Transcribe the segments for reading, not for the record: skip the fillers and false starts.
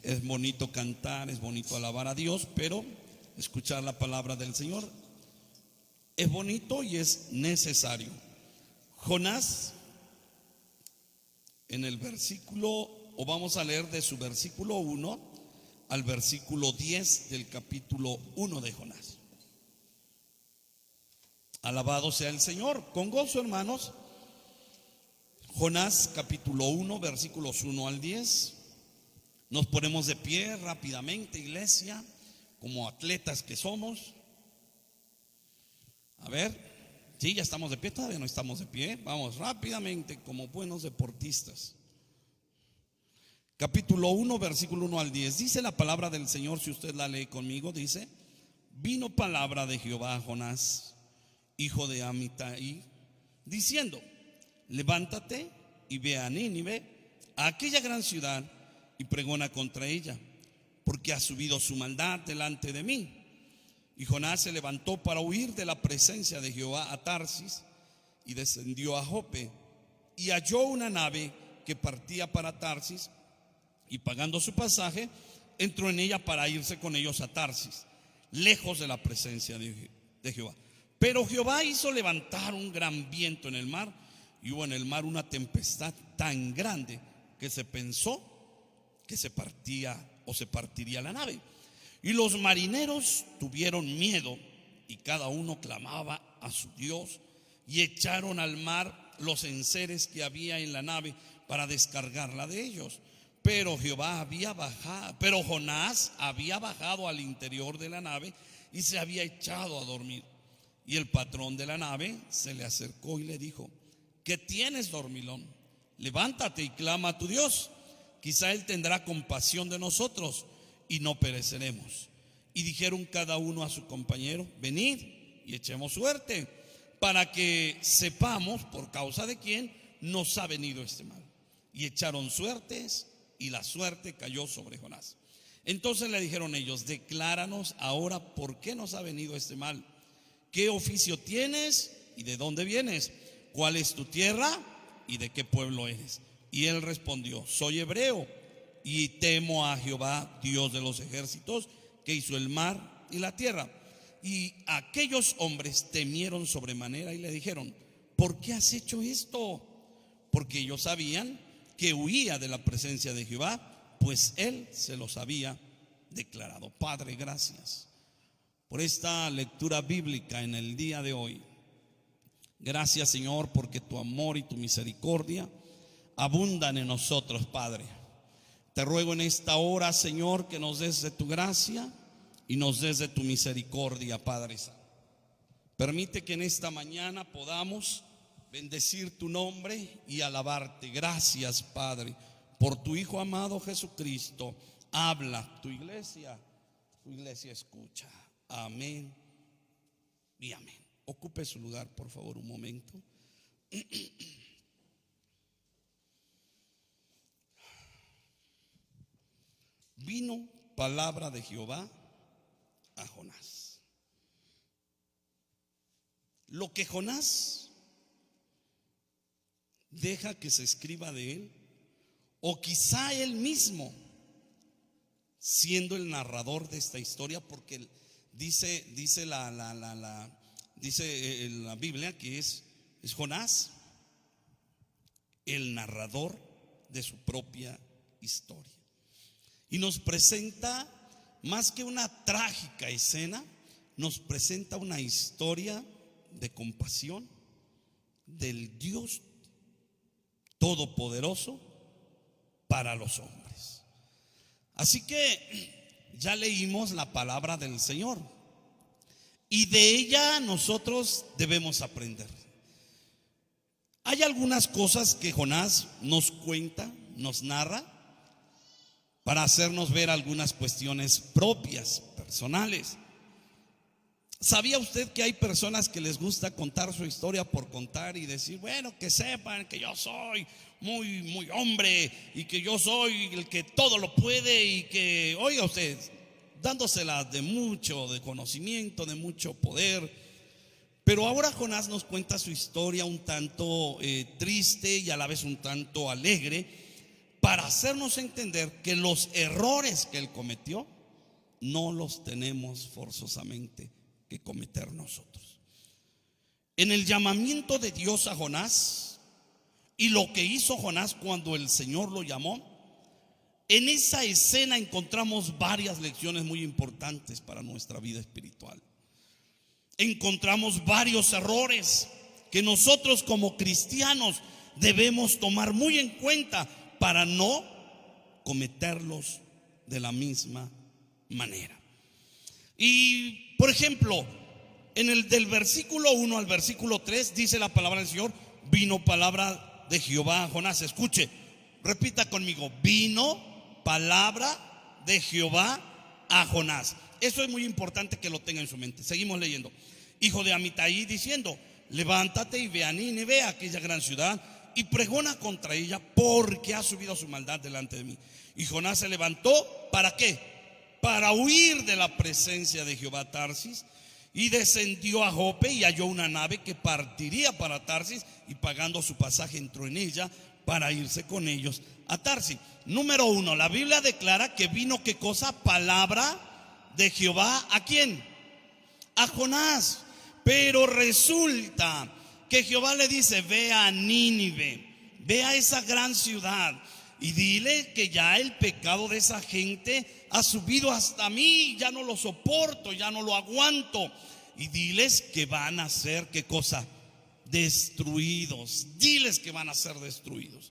Es bonito cantar, es bonito alabar a Dios, pero escuchar la palabra del Señor es bonito y es necesario. Jonás, en el versículo, o vamos a leer de su versículo 1 al versículo 10 del capítulo 1 de Jonás. Alabado sea el Señor. Con gozo, hermanos. Jonás capítulo 1, versículos 1 al 10. Nos ponemos de pie rápidamente, iglesia, como atletas que somos. A ver, sí, ya estamos de pie, todavía no estamos de pie. Vamos rápidamente como buenos deportistas. Capítulo 1, versículo 1 al 10. Dice la palabra del Señor, si usted la lee conmigo, dice: vino palabra de Jehová a Jonás, hijo de Amitai, diciendo: levántate y ve a Nínive, a aquella gran ciudad, y pregona contra ella, porque ha subido su maldad delante de mí. Y Jonás se levantó para huir de la presencia de Jehová a Tarsis, y descendió a Jope, y halló una nave que partía para Tarsis, y pagando su pasaje, entró en ella para irse con ellos a Tarsis, lejos de la presencia de Jehová. Pero Jehová hizo levantar un gran viento en el mar, y hubo en el mar una tempestad tan grande que se pensó que se partía o se partiría la nave. Y los marineros tuvieron miedo, y cada uno clamaba a su Dios, y echaron al mar los enseres que había en la nave para descargarla de ellos. Pero Jonás había bajado al interior de la nave y se había echado a dormir. Y el patrón de la nave se le acercó y le dijo: ¿qué tienes, dormilón? Levántate y clama a tu Dios. Quizá él tendrá compasión de nosotros y no pereceremos. Y dijeron cada uno a su compañero: venid y echemos suerte, para que sepamos por causa de quién nos ha venido este mal. Y echaron suertes, y la suerte cayó sobre Jonás. Entonces le dijeron ellos: decláranos ahora por qué nos ha venido este mal. ¿Qué oficio tienes y de dónde vienes? ¿Cuál es tu tierra y de qué pueblo eres? Y él respondió: soy hebreo y temo a Jehová, Dios de los ejércitos, que hizo el mar y la tierra. Y aquellos hombres temieron sobremanera y le dijeron: ¿por qué has hecho esto? Porque ellos sabían que huía de la presencia de Jehová, pues él se los había declarado. Padre, gracias por esta lectura bíblica en el día de hoy. Gracias, Señor, porque tu amor y tu misericordia abundan en nosotros, Padre. Te ruego en esta hora, Señor, que nos des de tu gracia y nos des de tu misericordia, Padre Santo. Permite que en esta mañana podamos bendecir tu nombre y alabarte. Gracias, Padre, por tu Hijo amado Jesucristo. Habla, tu iglesia escucha. Amén y amén. Ocupe su lugar, por favor, un momento. Vino palabra de Jehová a Jonás. Lo que Jonás deja que se escriba de él, o quizá él mismo siendo el narrador de esta historia, porque dice la Biblia que es Jonás el narrador de su propia historia. Y nos presenta, más que una trágica escena, nos presenta una historia de compasión del Dios Todopoderoso para los hombres. Así que ya leímos la palabra del Señor, y de ella nosotros debemos aprender. Hay algunas cosas que Jonás nos cuenta, nos narra, para hacernos ver algunas cuestiones propias, personales. ¿Sabía usted que hay personas que les gusta contar su historia por contar y decir: bueno, que sepan que yo soy muy hombre, y que yo soy el que todo lo puede, y que, oiga usted, dándosela de mucho, de conocimiento, de mucho poder? Pero ahora Jonás nos cuenta su historia un tanto triste y a la vez un tanto alegre, para hacernos entender que los errores que él cometió no los tenemos forzosamente que cometer nosotros. En el llamamiento de Dios a Jonás y lo que hizo Jonás cuando el Señor lo llamó, en esa escena encontramos varias lecciones muy importantes para nuestra vida espiritual. Encontramos varios errores que nosotros como cristianos debemos tomar muy en cuenta para no cometerlos de la misma manera. Y por ejemplo, en el del versículo 1 al versículo 3 dice la palabra del Señor: vino palabra de Jehová a Jonás. Escuche, repita conmigo: vino palabra de Jehová a Jonás. Eso es muy importante que lo tenga en su mente. Seguimos leyendo. Hijo de Amitai, diciendo: levántate y ve a Nínive, aquella gran ciudad, y pregona contra ella, porque ha subido su maldad delante de mí. Y Jonás se levantó, ¿para qué? Para huir de la presencia de Jehová a Tarsis, y descendió a Jope y halló una nave que partiría para Tarsis, y pagando su pasaje entró en ella para irse con ellos a Tarsis. Número 1, la Biblia declara que vino, ¿qué cosa? Palabra de Jehová. ¿A quién? A Jonás. Pero resulta que Jehová le dice: ve a Nínive, ve a esa gran ciudad y dile que ya el pecado de esa gente ha subido hasta mí, ya no lo soporto, ya no lo aguanto. Y diles que van a ser, ¿qué cosa? Destruidos. Diles que van a ser destruidos.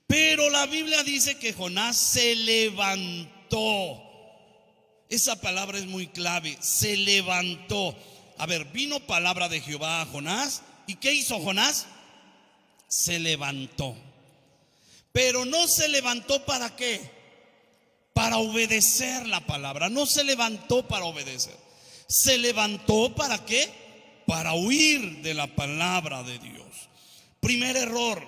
Pero la Biblia dice que Jonás se levantó. Esa palabra es muy clave: se levantó. A ver, vino palabra de Jehová a Jonás. ¿Y qué hizo Jonás? Se levantó. Pero no se levantó ¿para qué? Para obedecer la palabra. No se levantó para obedecer. Se levantó ¿para qué? Para huir de la palabra de Dios. Primer error: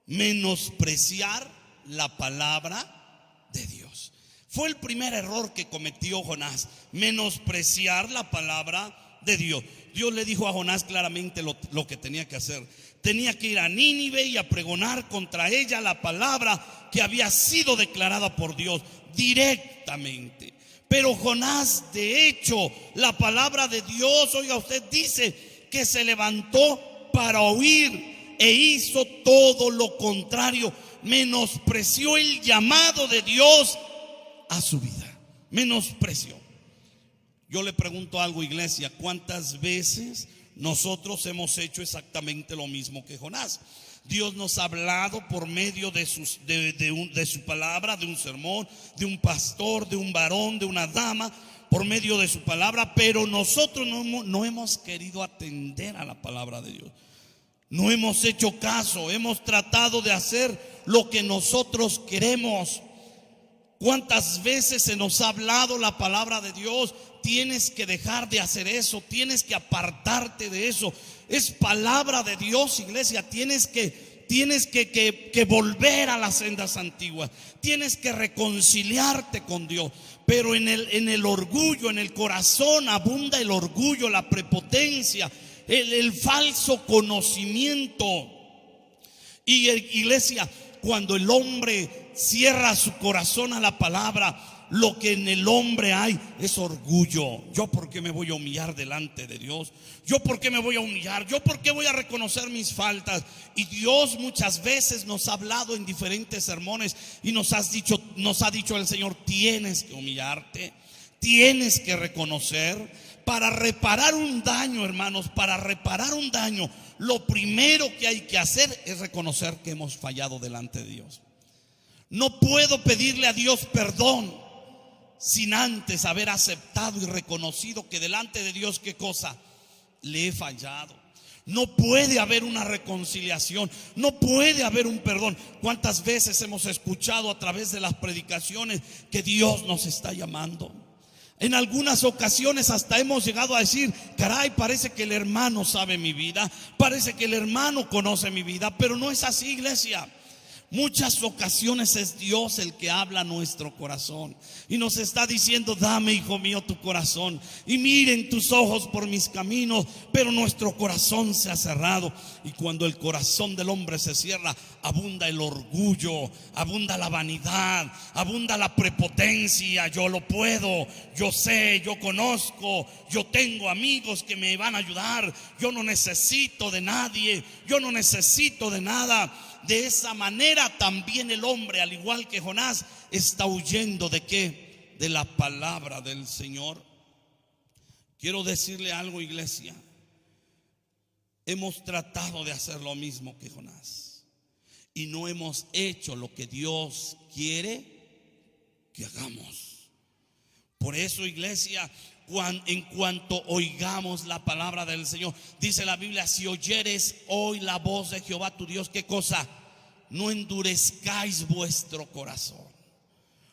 menospreciar la palabra de Dios. Fue el primer error que cometió Jonás: menospreciar la palabra de Dios. Dios le dijo a Jonás claramente lo que tenía que hacer. Tenía que ir a Nínive y a pregonar contra ella la palabra que había sido declarada por Dios directamente. Pero Jonás, de hecho, la palabra de Dios, oiga usted, dice que se levantó para huir e hizo todo lo contrario. Menospreció el llamado de Dios a su vida. Menospreció. Yo le pregunto algo, iglesia: ¿cuántas veces nosotros hemos hecho exactamente lo mismo que Jonás? Dios nos ha hablado por medio de su palabra, de un sermón, de un pastor, de un varón, de una dama, por medio de su palabra, pero nosotros no hemos querido atender a la palabra de Dios. No hemos hecho caso, hemos tratado de hacer lo que nosotros queremos. ¿Cuántas veces se nos ha hablado la palabra de Dios? Tienes que dejar de hacer eso, tienes que apartarte de eso. Es palabra de Dios, iglesia. Tienes que volver a las sendas antiguas. Tienes que reconciliarte con Dios. Pero en el orgullo, en el corazón abunda el orgullo, la prepotencia, el falso conocimiento. Y iglesia, cuando el hombre cierra su corazón a la palabra, lo que en el hombre hay es orgullo. ¿Yo por qué me voy a humillar delante de Dios? ¿Yo por qué me voy a humillar? ¿Yo por qué voy a reconocer mis faltas? Y Dios muchas veces nos ha hablado en diferentes sermones y nos ha dicho el Señor: tienes que humillarte, tienes que reconocer. Para reparar un daño, hermanos, para reparar un daño, lo primero que hay que hacer es reconocer que hemos fallado delante de Dios. No puedo pedirle a Dios perdón sin antes haber aceptado y reconocido que delante de Dios, ¿qué cosa? Le he fallado. No puede haber una reconciliación, no puede haber un perdón. ¿Cuántas veces hemos escuchado a través de las predicaciones que Dios nos está llamando? En algunas ocasiones hasta hemos llegado a decir: caray, parece que el hermano sabe mi vida, parece que el hermano conoce mi vida. Pero no es así, iglesia. Muchas ocasiones es Dios el que habla a nuestro corazón y nos está diciendo: dame, hijo mío, tu corazón, y miren tus ojos por mis caminos. Pero nuestro corazón se ha cerrado, y cuando el corazón del hombre se cierra, abunda el orgullo, abunda la vanidad, abunda la prepotencia. Yo lo puedo, yo sé, yo conozco, yo tengo amigos que me van a ayudar, yo no necesito de nadie, yo no necesito de nada. De esa manera también el hombre, al igual que Jonás, está huyendo ¿de qué? De la palabra del Señor. Quiero decirle algo, iglesia. Hemos tratado de hacer lo mismo que Jonás y no hemos hecho lo que Dios quiere que hagamos. Por eso, iglesia, en cuanto oigamos la palabra del Señor, dice la Biblia: si oyeres hoy la voz de Jehová tu Dios, ¿qué cosa? No endurezcáis vuestro corazón.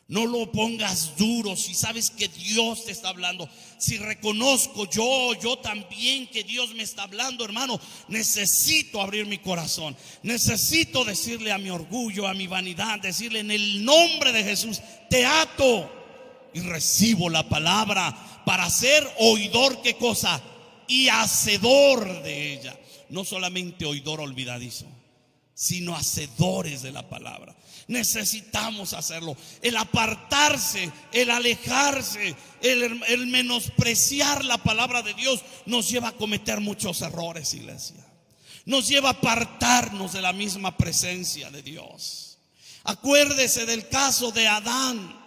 No lo pongas duro. Si sabes que Dios te está hablando, si reconozco yo también que Dios me está hablando, hermano, necesito abrir mi corazón. Necesito decirle a mi orgullo, a mi vanidad, decirle: en el nombre de Jesús te ato y recibo la palabra para ser oidor, ¿qué cosa? Y hacedor de ella. No solamente oidor olvidadizo, sino hacedores de la palabra. Necesitamos hacerlo. El apartarse, el alejarse, el menospreciar la palabra de Dios nos lleva a cometer muchos errores, iglesia. Nos lleva a apartarnos de la misma presencia de Dios. Acuérdese del caso de Adán.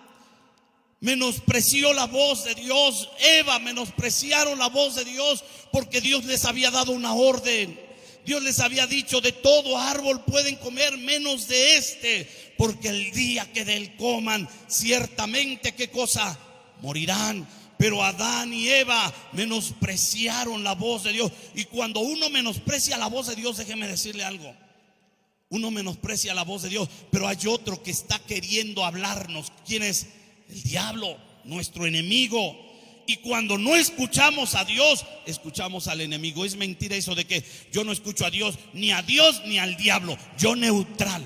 Menospreció la voz de Dios. Eva menospreciaron la voz de Dios porque Dios les había dado una orden. Dios les había dicho: de todo árbol pueden comer menos de este, porque el día que de él coman, ciertamente, ¿qué cosa? Morirán. Pero Adán y Eva menospreciaron la voz de Dios. Y cuando uno menosprecia la voz de Dios, déjeme decirle algo: uno menosprecia la voz de Dios, pero hay otro que está queriendo hablarnos. ¿Quién es? El diablo, nuestro enemigo. Y cuando no escuchamos a Dios, escuchamos al enemigo. Es mentira eso de que yo no escucho a Dios ni al diablo. Yo neutral.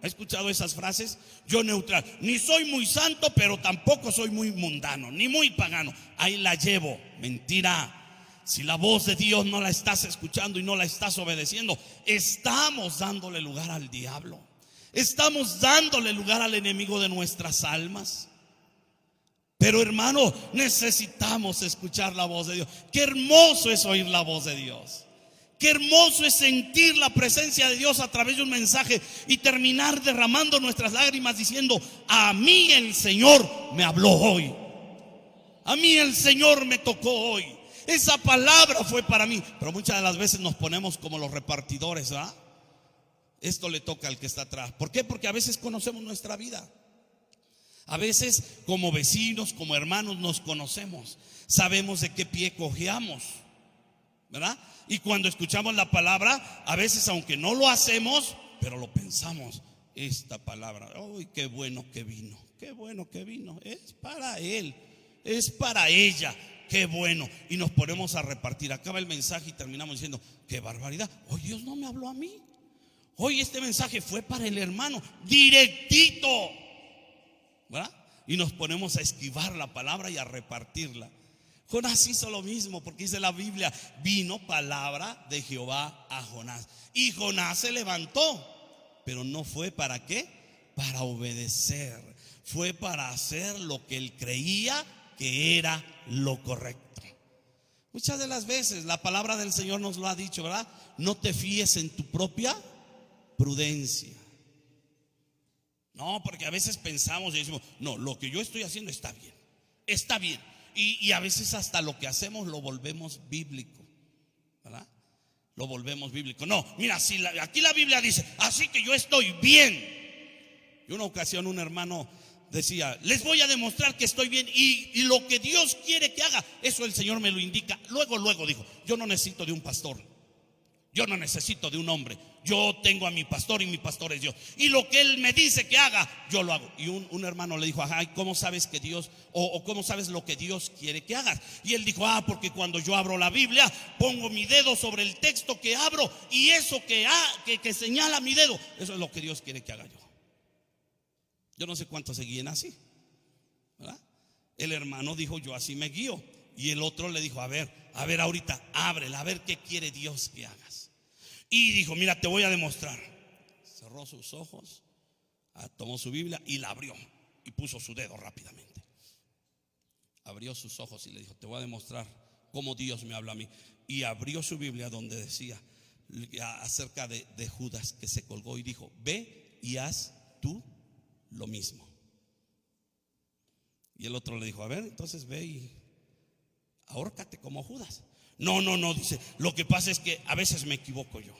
¿Ha escuchado esas frases? Yo neutral. Ni soy muy santo, pero tampoco soy muy mundano, ni muy pagano. Ahí la llevo. Mentira. Si la voz de Dios no la estás escuchando y no la estás obedeciendo, estamos dándole lugar al diablo. Estamos dándole lugar al enemigo de nuestras almas. Pero, hermano, necesitamos escuchar la voz de Dios. Qué hermoso es oír la voz de Dios. Qué hermoso es sentir la presencia de Dios a través de un mensaje y terminar derramando nuestras lágrimas diciendo: a mí el Señor me habló hoy. A mí el Señor me tocó hoy. Esa palabra fue para mí. Pero muchas de las veces nos ponemos como los repartidores, ¿verdad? Esto le toca al que está atrás. ¿Por qué? Porque a veces conocemos nuestra vida. A veces como vecinos, como hermanos nos conocemos. Sabemos de qué pie cojeamos, ¿verdad? Y cuando escuchamos la palabra, a veces aunque no lo hacemos, pero lo pensamos. Esta palabra, ¡ay, qué bueno que vino! ¡Qué bueno que vino! Es para él, es para ella. ¡Qué bueno! Y nos ponemos a repartir. Acaba el mensaje y terminamos diciendo: ¡qué barbaridad! Hoy Dios no me habló a mí. Hoy este mensaje fue para el hermano, directito, ¿verdad? Y nos ponemos a esquivar la palabra y a repartirla. Jonás hizo lo mismo, porque dice la Biblia: vino palabra de Jehová a Jonás. Y Jonás se levantó, pero no fue para qué, para obedecer. Fue para hacer lo que él creía que era lo correcto. Muchas de las veces la palabra del Señor nos lo ha dicho, ¿verdad? No te fíes en tu propia prudencia. No, porque a veces pensamos y decimos: no, lo que yo estoy haciendo está bien. Está bien. Y a veces hasta lo que hacemos lo volvemos bíblico, ¿verdad? Lo volvemos bíblico. No, mira, si aquí la Biblia dice: así que yo estoy bien. Y una ocasión un hermano decía: les voy a demostrar que estoy bien, y lo que Dios quiere que haga, eso el Señor me lo indica. Luego dijo: yo no necesito de un pastor. Yo no necesito de un hombre. Yo tengo a mi pastor y mi pastor es Dios. Y lo que él me dice que haga, yo lo hago. Y un hermano le dijo, ajá, ¿cómo sabes que Dios, o cómo sabes lo que Dios quiere que hagas? Y él dijo, porque cuando yo abro la Biblia, pongo mi dedo sobre el texto que abro, y eso que señala mi dedo, eso es lo que Dios quiere que haga yo. Yo no sé cuántos se guíen así, ¿verdad? El hermano dijo, yo así me guío. Y el otro le dijo, a ver, ahorita ábrela, a ver qué quiere Dios que hagas. Y dijo, mira, te voy a demostrar. Cerró sus ojos, tomó su Biblia y la abrió y puso su dedo rápidamente. Abrió sus ojos y le dijo, te voy a demostrar cómo Dios me habla a mí. Y abrió su Biblia donde decía acerca de Judas que se colgó y dijo, ve y haz tú lo mismo. Y el otro le dijo, a ver, entonces ve y ahórcate como Judas. No, dice, lo que pasa es que a veces me equivoco yo,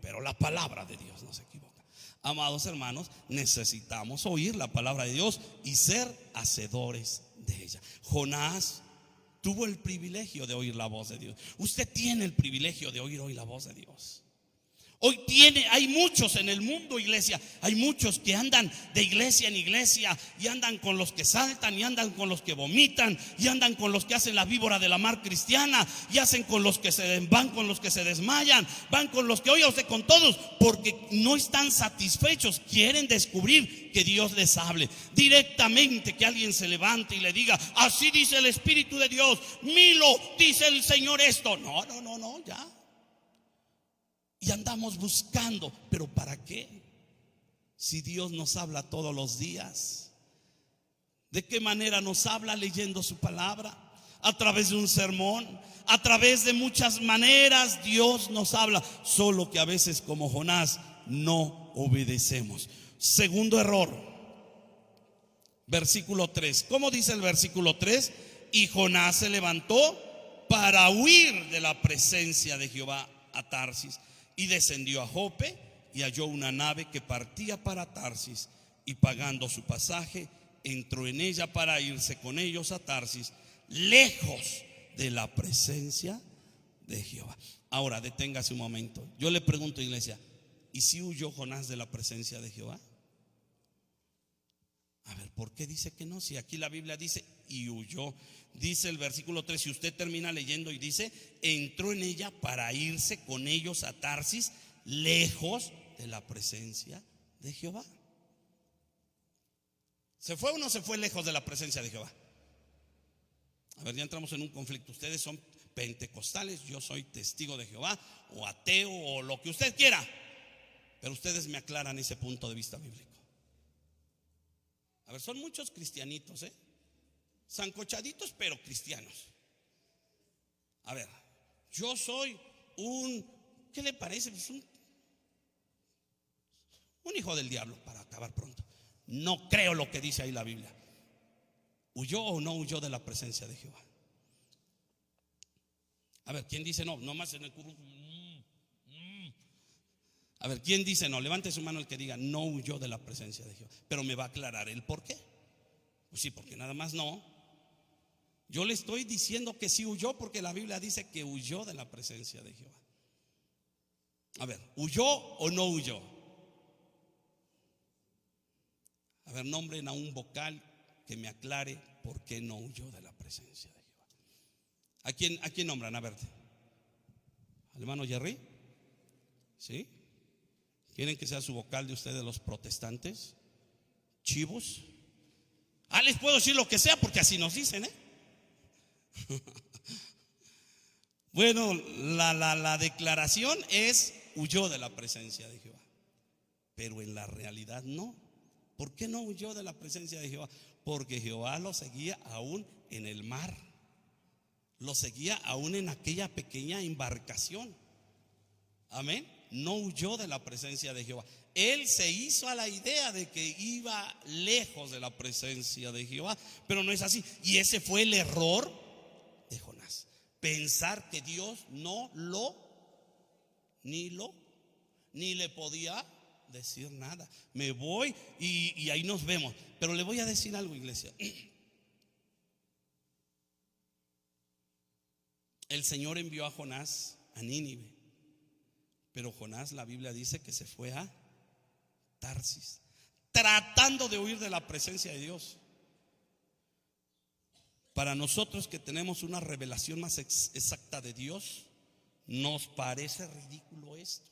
pero la palabra de Dios no se equivoca. Amados hermanos, necesitamos oír la palabra de Dios y ser hacedores de ella. Jonás tuvo el privilegio de oír la voz de Dios. Usted tiene el privilegio de oír hoy la voz de Dios. Hay muchos en el mundo, iglesia. Hay muchos que andan de iglesia en iglesia y andan con los que saltan y andan con los que vomitan y andan con los que hacen la víbora de la mar cristiana y hacen con los que van con los que se desmayan, van con los que, oiga usted, con todos, porque no están satisfechos. Quieren descubrir que Dios les hable directamente, que alguien se levante y le diga, así dice el Espíritu de Dios, Milo, dice el Señor esto. No, ya. Y andamos buscando, pero ¿para qué? Si Dios nos habla todos los días. ¿De qué manera nos habla? Leyendo su palabra, a través de un sermón, a través de muchas maneras Dios nos habla, solo que a veces como Jonás no obedecemos. Segundo error, versículo 3. ¿Cómo dice el versículo 3? Y Jonás se levantó para huir de la presencia de Jehová a Tarsis. Y descendió a Jope y halló una nave que partía para Tarsis, y pagando su pasaje entró en ella para irse con ellos a Tarsis, lejos de la presencia de Jehová. Ahora deténgase un momento. Yo le pregunto, iglesia, ¿y si huyó Jonás de la presencia de Jehová? A ver, ¿por qué dice que no? Si aquí la Biblia dice y huyó. Dice el versículo 3, si usted termina leyendo y dice, entró en ella para irse con ellos a Tarsis, lejos de la presencia de Jehová. ¿Se fue o no se fue lejos de la presencia de Jehová? A ver, ya entramos en un conflicto. Ustedes son pentecostales, yo soy testigo de Jehová, o ateo, o lo que usted quiera, pero ustedes me aclaran ese punto de vista bíblico. A ver, son muchos cristianitos, sancochaditos, pero cristianos. A ver, yo soy ¿qué le parece? Pues un hijo del diablo, para acabar pronto. No creo lo que dice ahí la Biblia. ¿Huyó o no huyó de la presencia de Jehová? A ver, ¿quién dice no? Nomás en el curso. A ver, ¿quién dice no? Levante su mano el que diga no huyó de la presencia de Jehová. Pero me va a aclarar el por qué. Pues sí, porque nada más no. Yo le estoy diciendo que sí huyó, porque la Biblia dice que huyó de la presencia de Jehová. A ver, ¿huyó o no huyó? A ver, nombren a un vocal que me aclare por qué no huyó de la presencia de Jehová. ¿A quién nombran? A ver, ¿al hermano Jerry? ¿Sí? ¿Quieren que sea su vocal de ustedes los protestantes? ¿Chivos? Les puedo decir lo que sea porque así nos dicen, Bueno, la declaración es huyó de la presencia de Jehová, pero en la realidad no. ¿Por qué no huyó de la presencia de Jehová? Porque Jehová lo seguía aún en el mar, lo seguía aún en aquella pequeña embarcación. Amén. No huyó de la presencia de Jehová. Él se hizo a la idea de que iba lejos de la presencia de Jehová, pero no es así. Y ese fue el error de Jonás, pensar que Dios ni le podía decir nada. Me voy y ahí nos vemos. Pero le voy a decir algo, iglesia. El Señor envió a Jonás a Nínive. Pero Jonás, la Biblia dice que se fue a Tarsis, tratando de huir de la presencia de Dios. Para nosotros que tenemos una revelación más exacta de Dios, nos parece ridículo esto.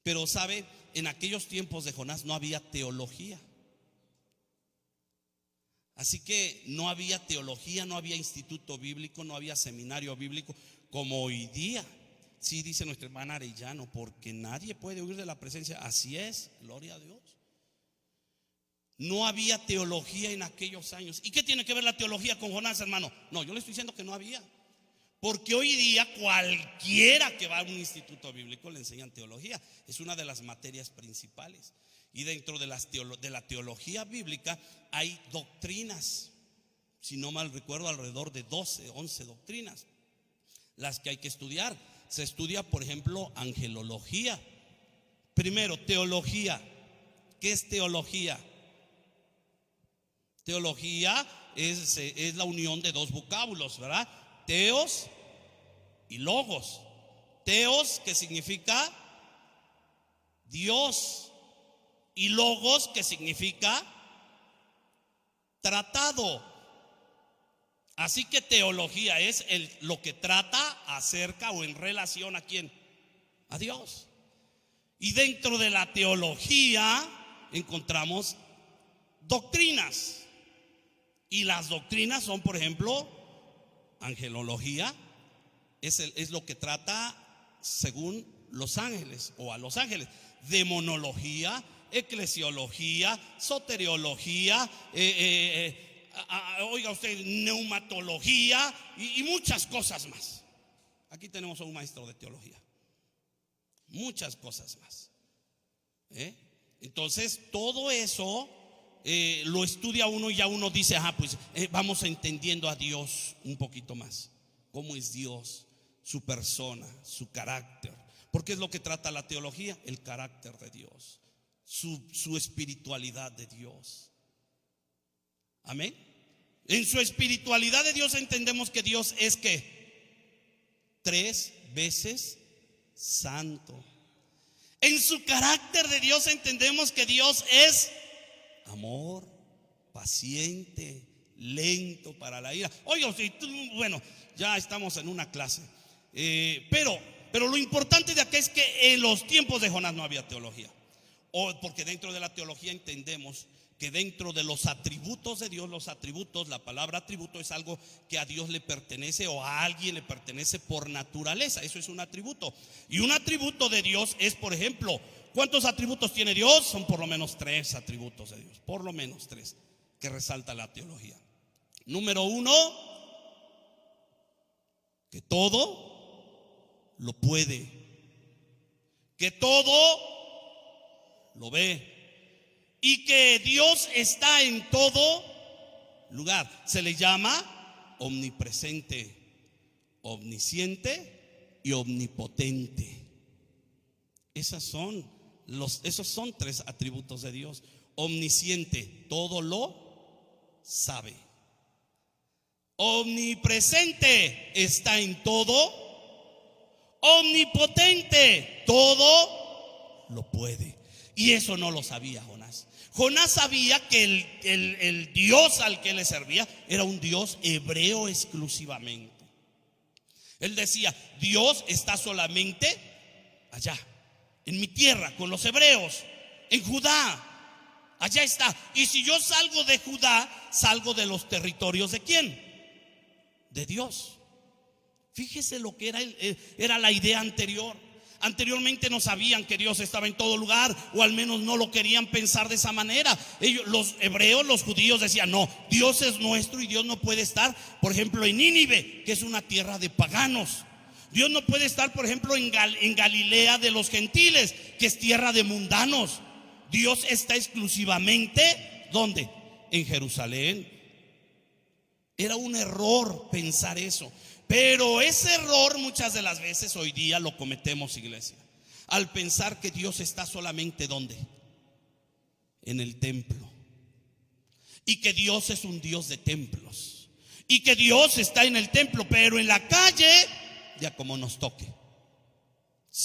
Pero sabe, en aquellos tiempos de Jonás no había teología. Así que no había teología, no había instituto bíblico, no había seminario bíblico como hoy día. Sí, dice nuestra hermana Arellano, porque nadie puede huir de la presencia. Así es, gloria a Dios. No había teología en aquellos años. ¿Y qué tiene que ver la teología con Jonás, hermano? No, yo le estoy diciendo que no había. Porque hoy día cualquiera que va a un instituto bíblico le enseñan teología. Es una de las materias principales. Y dentro de la teología bíblica hay doctrinas. Si no mal recuerdo, alrededor de 12, 11 doctrinas las que hay que estudiar. Se estudia, por ejemplo, angelología. Primero, teología. ¿Qué es teología? Teología es la unión de dos vocábulos, ¿verdad? Teos y logos. Teos, que significa Dios, y logos, que significa tratado. Así que teología es lo que trata acerca o en relación ¿a quién? A Dios. Y dentro de la teología encontramos doctrinas. Y las doctrinas son, por ejemplo, angelología, es lo que trata según los ángeles o a los ángeles. Demonología, eclesiología, soteriología, oiga usted, neumatología y muchas cosas más. Aquí tenemos a un maestro de teología. Muchas cosas más. Entonces, todo eso lo estudia uno y ya uno dice, pues vamos entendiendo a Dios un poquito más. ¿Cómo es Dios? Su persona, su carácter. Porque es lo que trata la teología, el carácter de Dios, su espiritualidad de Dios. Amén. En su espiritualidad de Dios entendemos que Dios es ¿qué? 3 veces santo. En su carácter de Dios entendemos que Dios es amor, paciente, lento para la ira. Oiga, bueno, ya estamos en una clase, pero lo importante de acá es que en los tiempos de Jonás no había teología, porque dentro de la teología entendemos que dentro de los atributos de Dios, los atributos, la palabra atributo es algo que a Dios le pertenece o a alguien le pertenece por naturaleza. Eso es un atributo. Y un atributo de Dios es, por ejemplo, ¿cuántos atributos tiene Dios? Son por lo menos 3 atributos de Dios, por lo menos 3 que resalta la teología. Número 1, que todo lo puede, que todo lo ve y que Dios está en todo lugar. Se le llama omnipresente, omnisciente y omnipotente. Esos son 3 atributos de Dios. Omnisciente, todo lo sabe. Omnipresente, está en todo. Omnipotente, todo lo puede. Y eso no lo sabía Jonás. Jonás sabía que el Dios al que le servía era un Dios hebreo exclusivamente. Él decía, Dios está solamente allá, en mi tierra, con los hebreos, en Judá. Allá está. Y si yo salgo de Judá, salgo de los territorios ¿de quién? De Dios. Fíjese lo que era la idea anterior. Anteriormente no sabían que Dios estaba en todo lugar, o al menos no lo querían pensar de esa manera. Ellos, los hebreos, los judíos decían, no, Dios es nuestro y Dios no puede estar, por ejemplo, en Nínive, que es una tierra de paganos. Dios no puede estar, por ejemplo, en Galilea de los gentiles, que es tierra de mundanos. Dios está exclusivamente, ¿dónde? En Jerusalén. Era un error pensar eso. Pero ese error muchas de las veces hoy día lo cometemos, iglesia, al pensar que Dios está solamente ¿dónde? En el templo. Y que Dios es un Dios de templos. Y que Dios está en el templo, pero en la calle ya como nos toque.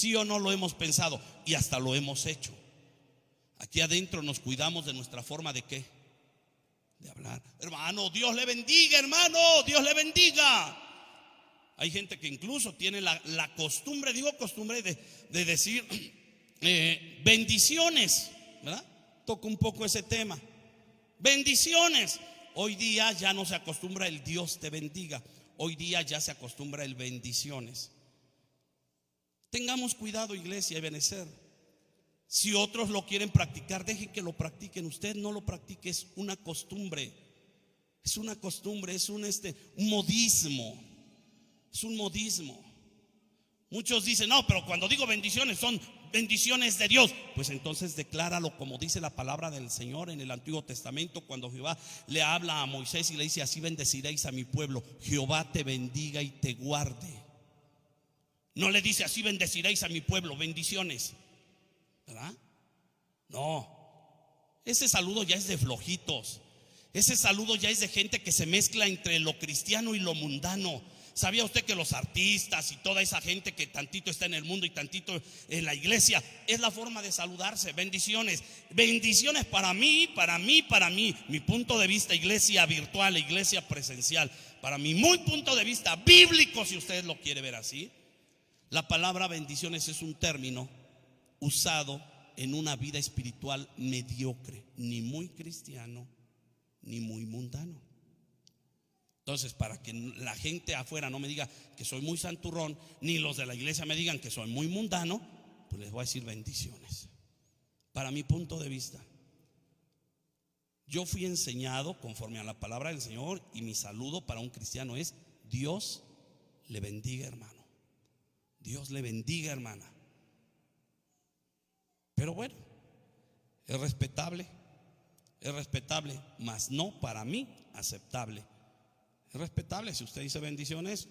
¿Sí o no lo hemos pensado? Y hasta lo hemos hecho. Aquí adentro nos cuidamos de nuestra forma de ¿qué? De hablar. Hermano, Dios le bendiga, hermano, Dios le bendiga. Hay gente que incluso tiene la costumbre, digo costumbre, de decir bendiciones, ¿verdad? Toco un poco ese tema. Bendiciones. Hoy día ya no se acostumbra el Dios te bendiga. Hoy día ya se acostumbra el bendiciones. Tengamos cuidado, iglesia, y Benecer. Si otros lo quieren practicar, dejen que lo practiquen. Usted no lo practique, es una costumbre. Es una costumbre, es un modismo. Es un modismo. Muchos dicen, no, pero cuando digo bendiciones son bendiciones de Dios. Pues entonces decláralo como dice la palabra del Señor en el Antiguo Testamento, cuando Jehová le habla a Moisés y le dice: así bendeciréis a mi pueblo. Jehová te bendiga y te guarde. No le dice: así bendeciréis a mi pueblo, bendiciones, ¿verdad? No, ese saludo ya es de flojitos. Ese saludo ya es de gente que se mezcla entre lo cristiano y lo mundano. ¿Sabía usted que los artistas y toda esa gente que tantito está en el mundo y tantito en la iglesia, es la forma de saludarse? Bendiciones. Bendiciones para mí. Mi punto de vista, iglesia virtual, iglesia presencial, para mi muy punto de vista bíblico, si usted lo quiere ver así, la palabra bendiciones es un término usado en una vida espiritual mediocre, ni muy cristiano ni muy mundano. Entonces, para que la gente afuera no me diga que soy muy santurrón, ni los de la iglesia me digan que soy muy mundano, pues les voy a decir bendiciones. Para mi punto de vista, yo fui enseñado conforme a la palabra del Señor, y mi saludo para un cristiano es: Dios le bendiga, hermano. Dios le bendiga, hermana. Pero bueno, es respetable, mas no para mí aceptable. Es respetable. Si usted dice bendiciones,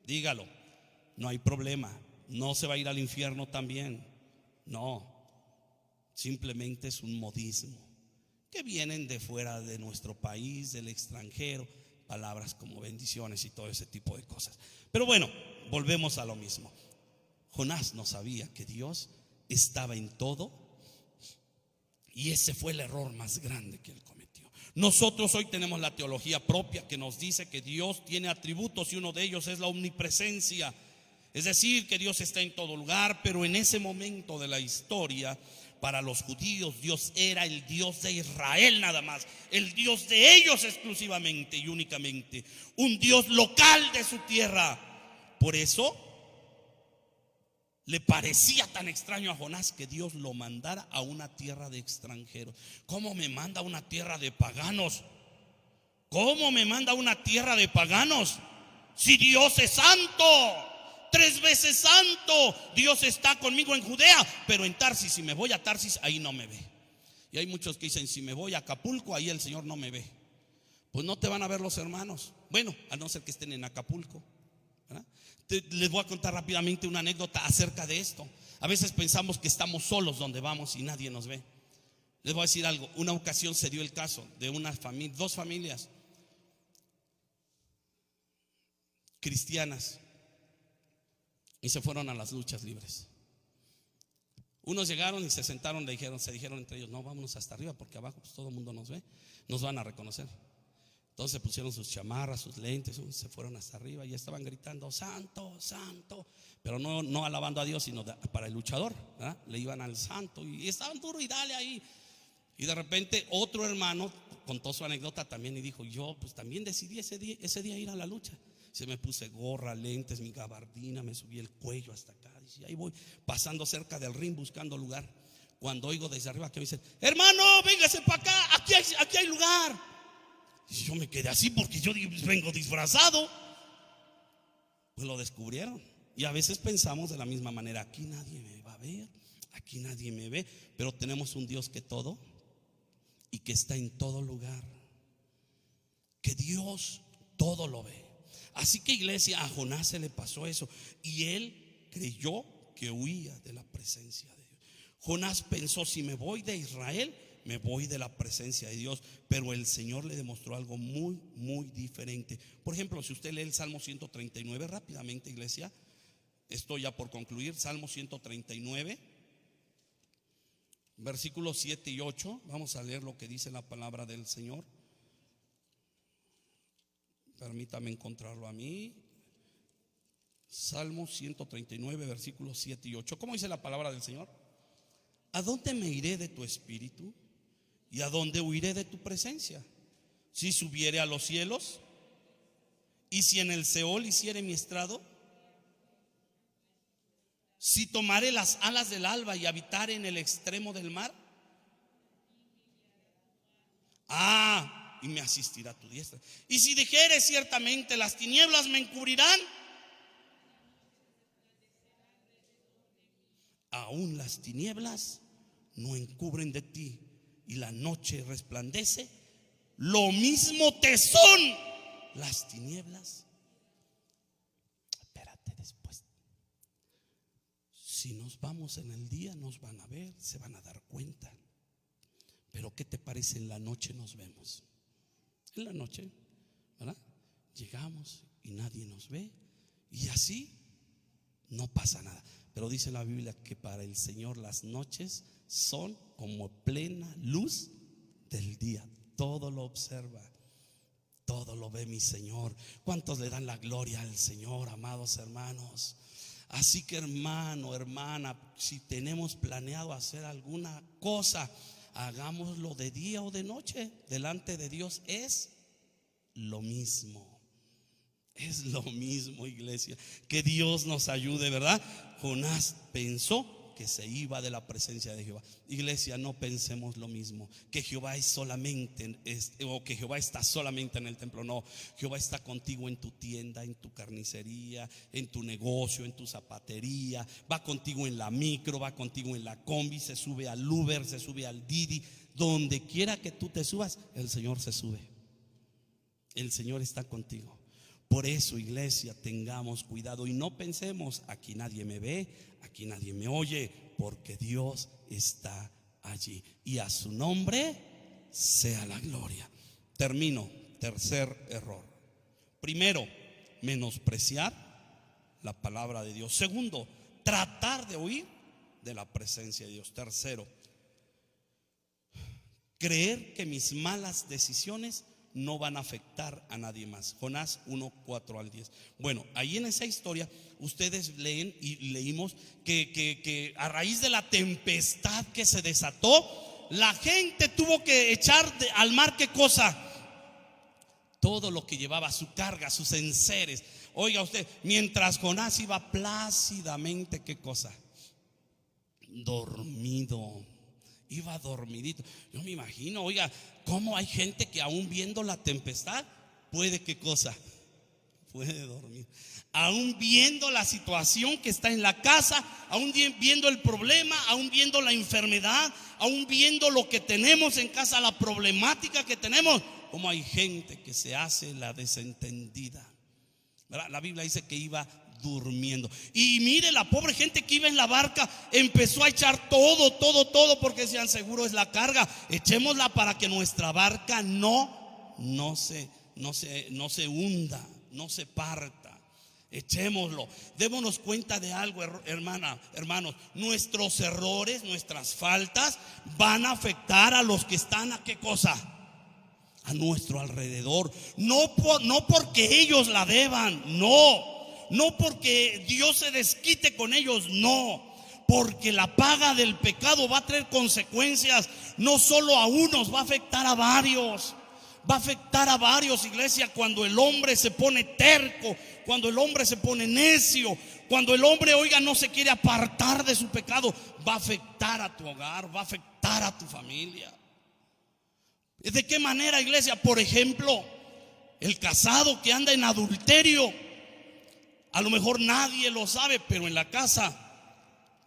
dígalo, no hay problema. No se va a ir al infierno también. No, simplemente es un modismo que vienen de fuera de nuestro país, del extranjero, palabras como bendiciones y todo ese tipo de cosas. Pero bueno, volvemos a lo mismo. Jonás no sabía que Dios estaba en todo, y ese fue el error más grande que él cometió. Nosotros hoy tenemos la teología propia que nos dice que Dios tiene atributos, y uno de ellos es la omnipresencia. Es decir, que Dios está en todo lugar. Pero en ese momento de la historia, para los judíos, Dios era el Dios de Israel nada más, el Dios de ellos exclusivamente y únicamente, un Dios local de su tierra. Por eso le parecía tan extraño a Jonás que Dios lo mandara a una tierra de extranjeros. ¿Cómo me manda a una tierra de paganos? ¿Cómo me manda a una tierra de paganos? Si Dios es santo, 3 veces santo. Dios está conmigo en Judea, pero en Tarsis, si me voy a Tarsis, ahí no me ve. Y hay muchos que dicen: si me voy a Acapulco, ahí el Señor no me ve. Pues no te van a ver los hermanos. Bueno, a no ser que estén en Acapulco, ¿verdad? Les voy a contar rápidamente una anécdota acerca de esto. A veces pensamos que estamos solos donde vamos y nadie nos ve. Les voy a decir algo. Una ocasión se dio el caso de una familia, 2 familias cristianas, y se fueron a las luchas libres. Unos llegaron y se sentaron, se dijeron entre ellos: no, vámonos hasta arriba, porque abajo pues todo el mundo nos ve, nos van a reconocer. Entonces pusieron sus chamarras, sus lentes, se fueron hasta arriba y estaban gritando: santo, santo. Pero no alabando a Dios, sino para el luchador, ¿verdad? Le iban al santo y estaban duro y dale ahí. Y de repente otro hermano contó su anécdota también y dijo: yo pues también decidí ese día ir a la lucha. Se me puse gorra, lentes, mi gabardina, me subí el cuello hasta acá. Y ahí voy pasando cerca del ring buscando lugar. Cuando oigo desde arriba que me dicen: hermano, véngase para acá, aquí hay lugar. Y yo me quedé así porque yo vengo disfrazado. Pues lo descubrieron. Y a veces pensamos de la misma manera: aquí nadie me va a ver, aquí nadie me ve. Pero tenemos un Dios que todo y que está en todo lugar, que Dios todo lo ve. Así que, iglesia, a Jonás se le pasó eso, y él creyó que huía de la presencia de Dios. Jonás pensó: si me voy de Israel, me voy de la presencia de Dios. Pero el Señor le demostró algo muy, muy diferente. Por ejemplo, si usted lee el Salmo 139 rápidamente, iglesia, Estoy ya por concluir. Salmo 139, versículos 7 y 8. Vamos a leer lo que dice la palabra del Señor. Permítame encontrarlo a mí. Salmo 139, versículos 7 y 8. ¿Cómo dice la palabra del Señor? ¿A dónde me iré de tu espíritu? ¿Y a dónde huiré de tu presencia? Si subiere a los cielos, y si en el Seol hiciere mi estrado, si tomare las alas del alba y habitare en el extremo del mar, y me asistirá tu diestra. Y si dijere, ciertamente las tinieblas me encubrirán, aún las tinieblas no encubren de ti, y la noche resplandece. Lo mismo te son las tinieblas. Espérate, después. Si nos vamos en el día, nos van a ver, se van a dar cuenta. Pero ¿qué te parece en la noche nos vemos? En la noche, ¿verdad? Llegamos y nadie nos ve, y así no pasa nada. Pero dice la Biblia que para el Señor las noches son como plena luz del día. Todo lo observa, todo lo ve mi Señor. ¿Cuántos le dan la gloria al Señor, amados hermanos? Así que, hermano, hermana, si tenemos planeado hacer alguna cosa, hagámoslo de día o de noche. Delante de Dios es lo mismo. Es lo mismo, iglesia. Que Dios nos ayude, ¿verdad? Jonás pensó que se iba de la presencia de Jehová. Iglesia, no pensemos lo mismo, que Jehová es solamente o que Jehová está solamente en el templo. No, Jehová está contigo en tu tienda, en tu carnicería, en tu negocio, en tu zapatería. Va contigo en la micro, va contigo en la combi, se sube al Uber, se sube al Didi. Donde quiera que tú te subas, el Señor se sube. El Señor está contigo. Por eso, iglesia, tengamos cuidado y no pensemos: aquí nadie me ve, aquí nadie me oye, porque Dios está allí, y a su nombre sea la gloria. Termino. Tercer error. Primero, menospreciar la palabra de Dios. Segundo, tratar de huir de la presencia de Dios. Tercero, creer que mis malas decisiones no van a afectar a nadie más. Jonás 1, 4 al 10. Bueno, ahí en esa historia ustedes leen y leímos que a raíz de la tempestad que se desató, la gente tuvo que echar al mar, ¿qué cosa? Todo lo que llevaba, su carga, sus enseres. Oiga usted, mientras Jonás iba plácidamente, ¿qué cosa? Dormido. Iba dormidito. Yo me imagino, oiga, cómo hay gente que aún viendo la tempestad puede, ¿qué cosa? Puede dormir. Aún viendo la situación que está en la casa, aún viendo el problema, aún viendo la enfermedad, aún viendo lo que tenemos en casa, la problemática que tenemos, como hay gente que se hace la desentendida, ¿verdad? La Biblia dice que iba durmiendo. Y mire, la pobre gente que iba en la barca empezó a echar todo, porque decían: seguro es la carga, echémosla para que nuestra barca no se hunda, no se parta. Echémoslo. Démonos cuenta de algo, hermanos. Nuestros errores, nuestras faltas van a afectar a los que están a qué cosa, a nuestro alrededor. No porque ellos la deban, no porque Dios se desquite con ellos, no, porque la paga del pecado va a traer consecuencias, no solo a unos, va a afectar a varios. Va a afectar a varios, iglesia. Cuando el hombre se pone terco, cuando el hombre se pone necio, cuando el hombre, oiga, no se quiere apartar de su pecado, va a afectar a tu hogar, va a afectar a tu familia. ¿De qué manera, iglesia? Por ejemplo, el casado que anda en adulterio, a lo mejor nadie lo sabe, pero en la casa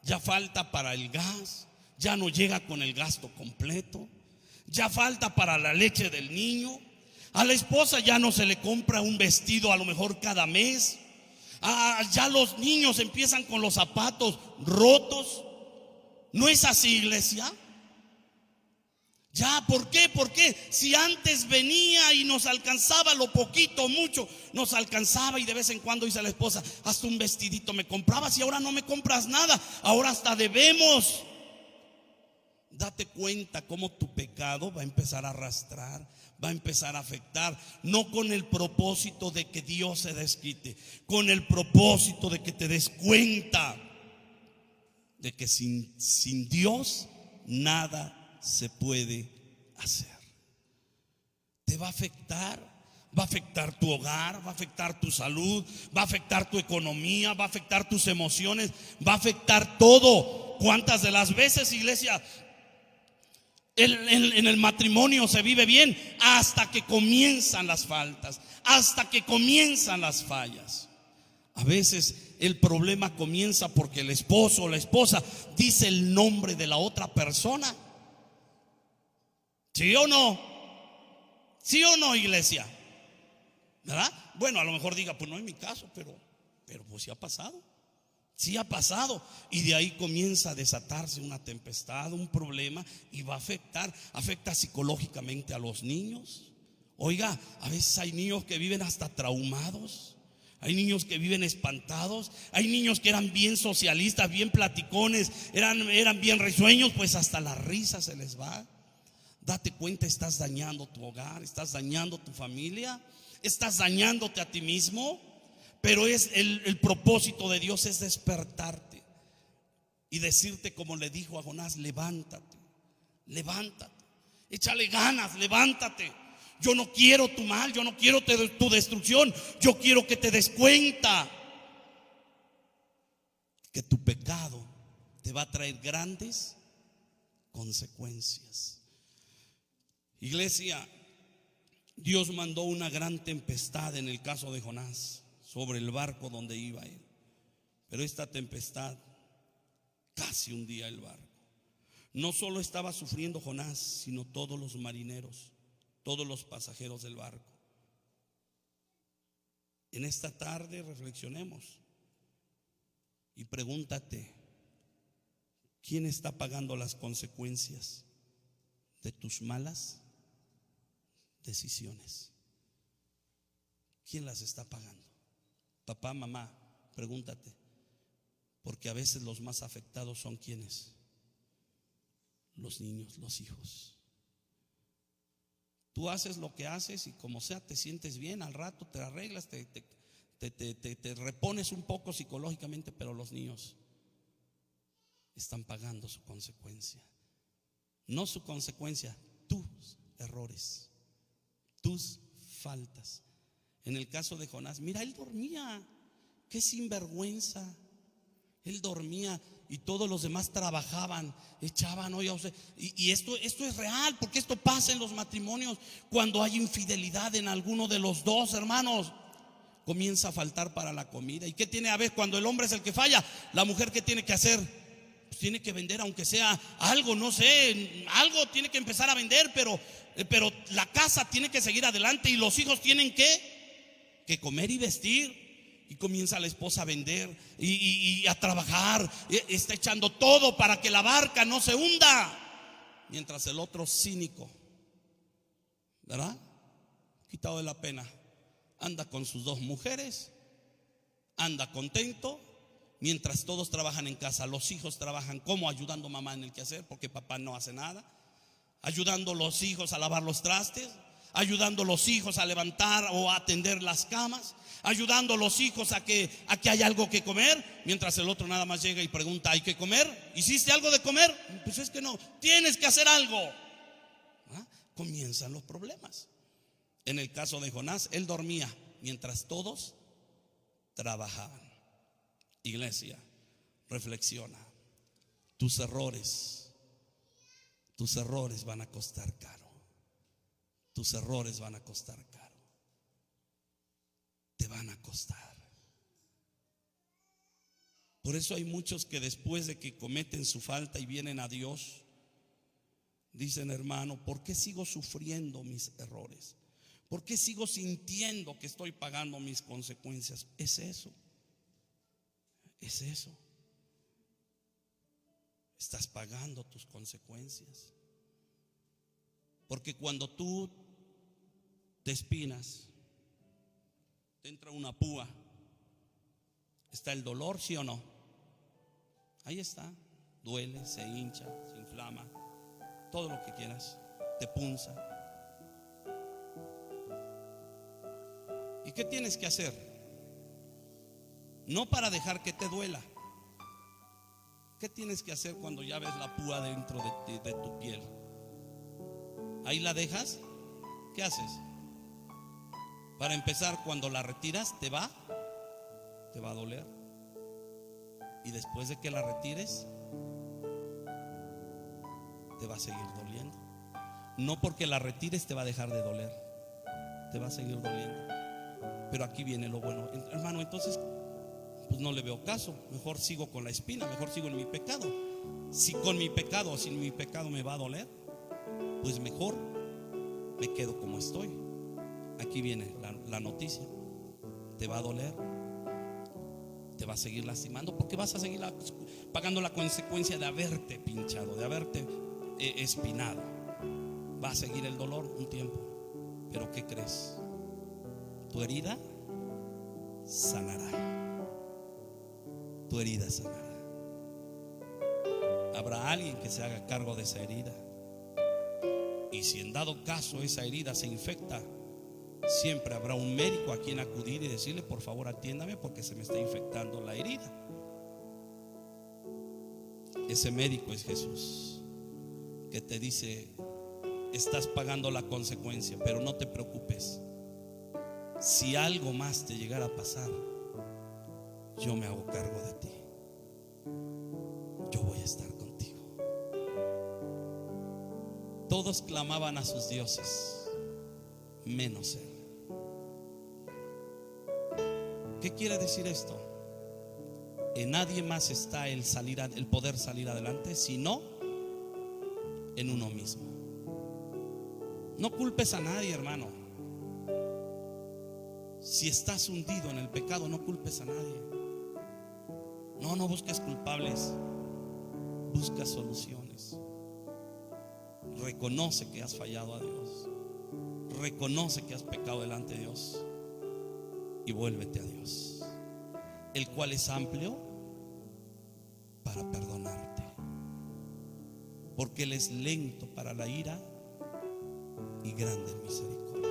ya falta para el gas, ya no llega con el gasto completo, ya falta para la leche del niño. A la esposa ya no se le compra un vestido a lo mejor cada mes. Ya los niños empiezan con los zapatos rotos. ¿No es así, iglesia? Ya, ¿por qué? Porque si antes venía y nos alcanzaba lo poquito, mucho, nos alcanzaba, y de vez en cuando dice la esposa, hasta un vestidito me comprabas y ahora no me compras nada, ahora hasta debemos. Date cuenta cómo tu pecado va a empezar a arrastrar, va a empezar a afectar, no con el propósito de que Dios se desquite, con el propósito de que te des cuenta de que sin Dios nada se puede hacer. Te va a afectar tu hogar, va a afectar tu salud, va a afectar tu economía, va a afectar tus emociones, va a afectar todo. ¿Cuántas de las veces, iglesia, en el matrimonio se vive bien hasta que comienzan las faltas, hasta que comienzan las fallas? A veces el problema comienza porque el esposo o la esposa dice el nombre de la otra persona. ¿Sí o no? ¿Sí o no, iglesia? ¿Verdad? Bueno, a lo mejor diga, pues no es mi caso, pero pues sí ha pasado. Sí ha pasado. Y de ahí comienza a desatarse una tempestad, un problema, y va a afecta psicológicamente a los niños. Oiga, a veces hay niños que viven hasta traumados. Hay niños que viven espantados. Hay niños que eran bien socialistas, bien platicones, eran bien risueños, pues hasta la risa se les va. Date cuenta, estás dañando tu hogar, estás dañando tu familia, estás dañándote a ti mismo. Pero es el propósito de Dios es despertarte y decirte, como le dijo a Jonás: levántate, levántate, échale ganas, levántate. Yo no quiero tu mal, yo no quiero tu destrucción, yo quiero que te des cuenta que tu pecado te va a traer grandes consecuencias. Iglesia, Dios mandó una gran tempestad en el caso de Jonás sobre el barco donde iba él. Pero esta tempestad casi hundía el barco. No solo estaba sufriendo Jonás, sino todos los marineros, todos los pasajeros del barco. En esta tarde reflexionemos y pregúntate: ¿quién está pagando las consecuencias de tus malas decisiones? ¿Quién las está pagando? Papá, mamá, pregúntate, porque a veces los más afectados son ¿quiénes? Los niños, los hijos. Tú haces lo que haces y como sea te sientes bien, al rato te arreglas, te repones un poco psicológicamente, pero los niños están pagando su consecuencia. No su consecuencia, tus errores, tus faltas. En el caso de Jonás, mira, él dormía, qué sinvergüenza. Él dormía y todos los demás trabajaban, echaban olla. Y esto es real, porque esto pasa en los matrimonios. Cuando hay infidelidad en alguno de los dos, hermanos, comienza a faltar para la comida. ¿Y qué tiene a ver cuando el hombre es el que falla? La mujer, ¿qué tiene que hacer? Pues tiene que vender, aunque sea algo, no sé, algo tiene que empezar a vender, pero la casa tiene que seguir adelante y los hijos tienen que comer y vestir. Y comienza la esposa a vender y a trabajar, está echando todo para que la barca no se hunda, mientras el otro cínico, ¿verdad?, quitado de la pena, anda con sus dos mujeres, anda contento, mientras todos trabajan en casa. Los hijos trabajan como ayudando a mamá en el quehacer, porque papá no hace nada, ayudando a los hijos a lavar los trastes, ayudando a los hijos a levantar o a atender las camas, ayudando a los hijos a que haya algo que comer, mientras el otro nada más llega y pregunta: ¿hay que comer? ¿Hiciste algo de comer? Pues es que no, tienes que hacer algo. Comienzan los problemas. En el caso de Jonás, él dormía mientras todos trabajaban. Iglesia, reflexiona. Tus errores van a costar caro. Tus errores van a costar caro. Te van a costar. Por eso hay muchos que después de que cometen su falta y vienen a Dios, dicen: hermano, ¿por qué sigo sufriendo mis errores? ¿Por qué sigo sintiendo que estoy pagando mis consecuencias? Es eso. Estás pagando tus consecuencias. Porque cuando tú te espinas, te entra una púa, ¿está el dolor, sí o no? Ahí está, duele, se hincha, se inflama, todo lo que quieras, te punza. ¿Y qué tienes que hacer? No para dejar que te duela. ¿Qué tienes que hacer cuando ya ves la púa dentro de tu piel? ¿Ahí la dejas? ¿Qué haces? Para empezar, cuando la retiras, te va a doler. Y después de que la retires, te va a seguir doliendo. No porque la retires te va a dejar de doler, te va a seguir doliendo. Pero aquí viene lo bueno, hermano. Entonces, pues no le veo caso. Mejor sigo con la espina, mejor sigo en mi pecado. Si con mi pecado o sin mi pecado me va a doler, pues mejor me quedo como estoy. Aquí viene la noticia. Te va a doler, te va a seguir lastimando, porque vas a seguir pagando la consecuencia de haberte pinchado, de haberte espinado. Va a seguir el dolor un tiempo. Pero ¿qué crees? Tu herida sanará. Tu herida sanará. Habrá alguien que se haga cargo de esa herida. Y si en dado caso esa herida se infecta, siempre habrá un médico a quien acudir y decirle: por favor, atiéndame porque se me está infectando la herida. Ese médico es Jesús, que te dice: estás pagando la consecuencia, pero no te preocupes. Si algo más te llegara a pasar, yo me hago cargo de ti. Yo voy a estar contigo. Todos clamaban a sus dioses, menos él. ¿Qué quiere decir esto? En nadie más está el poder salir adelante, sino en uno mismo. No culpes a nadie, hermano. Si estás hundido en el pecado, no culpes a nadie. No busques culpables, busca soluciones. Reconoce que has fallado a Dios, reconoce que has pecado delante de Dios y vuélvete a Dios, el cual es amplio para perdonarte, porque Él es lento para la ira y grande en misericordia.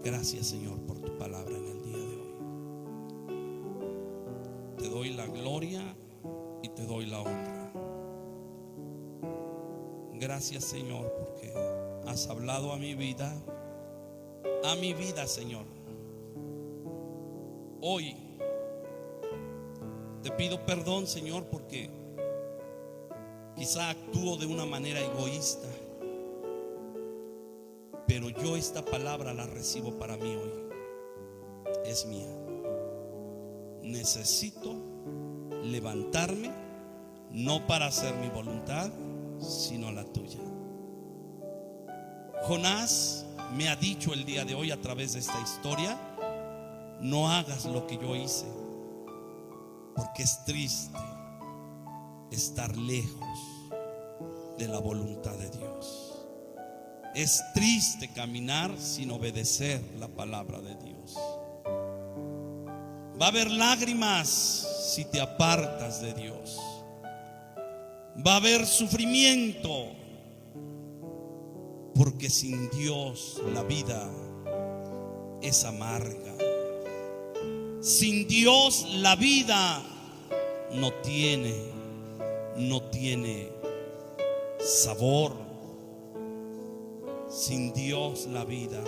Gracias, Señor, por tu palabra en el día de hoy. Te doy la gloria y te doy la honra. Gracias, Señor, porque has hablado a mi vida, Señor. Hoy te pido perdón, Señor, porque quizá actúo de una manera egoísta, pero yo esta palabra la recibo para mí hoy. Es mía. Necesito levantarme, no para hacer mi voluntad, sino la tuya. Jonás me ha dicho el día de hoy a través de esta historia: no hagas lo que yo hice, porque es triste estar lejos de la voluntad de Dios. Es triste caminar sin obedecer la palabra de Dios. Va a haber lágrimas si te apartas de Dios. Va a haber sufrimiento, porque sin Dios la vida es amarga. Sin Dios la vida no tiene sabor. Sin Dios la vida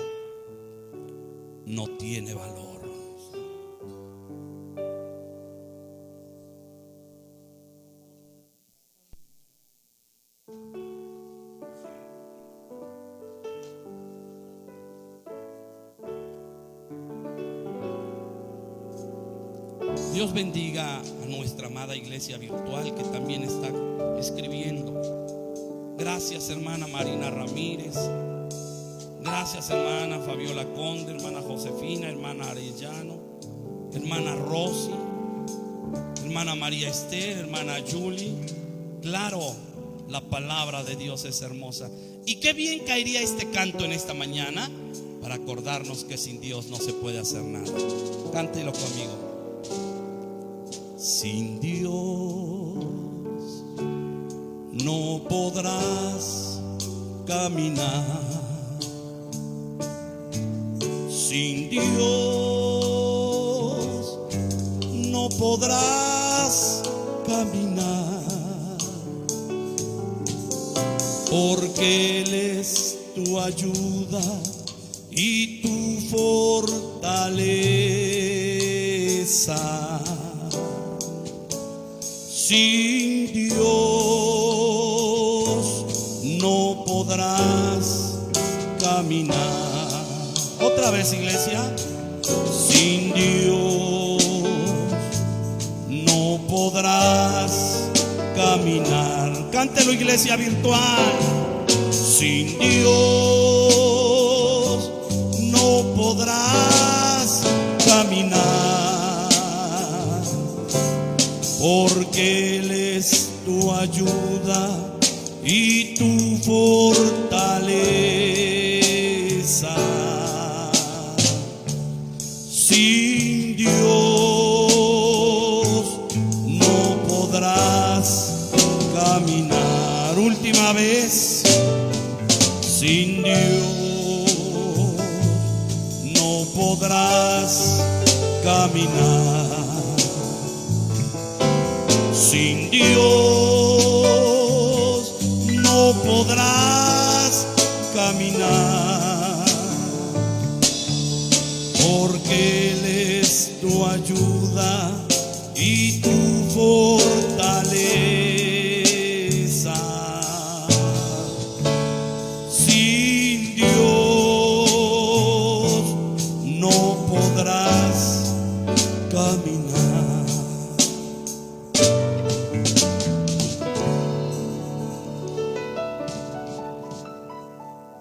no tiene valor. Dios bendiga a nuestra amada iglesia virtual que también está escribiendo. Gracias, hermana Marina Ramírez. Gracias, hermana Fabiola Conde, hermana Josefina, hermana Arellano, hermana Rosy, hermana María Esther, hermana Julie. Claro, La palabra de Dios es hermosa. Y qué bien caería este canto en esta mañana para acordarnos que sin Dios no se puede hacer nada. Cántelo conmigo. Sin Dios no podrás caminar. Sin Dios no podrás caminar, porque Él es tu ayuda y tu fortaleza. Sin Dios no podrás caminar. Otra vez, iglesia. Sin Dios no podrás caminar. Cántelo, iglesia virtual. Sin Dios no podrás caminar, porque Él es tu ayuda y tu fortaleza. Sin Dios no podrás caminar. Última vez. Sin Dios no podrás caminar. Sin Dios no podrás caminar, porque Él es tu ayuda y tu fortaleza. Sin Dios no podrás caminar.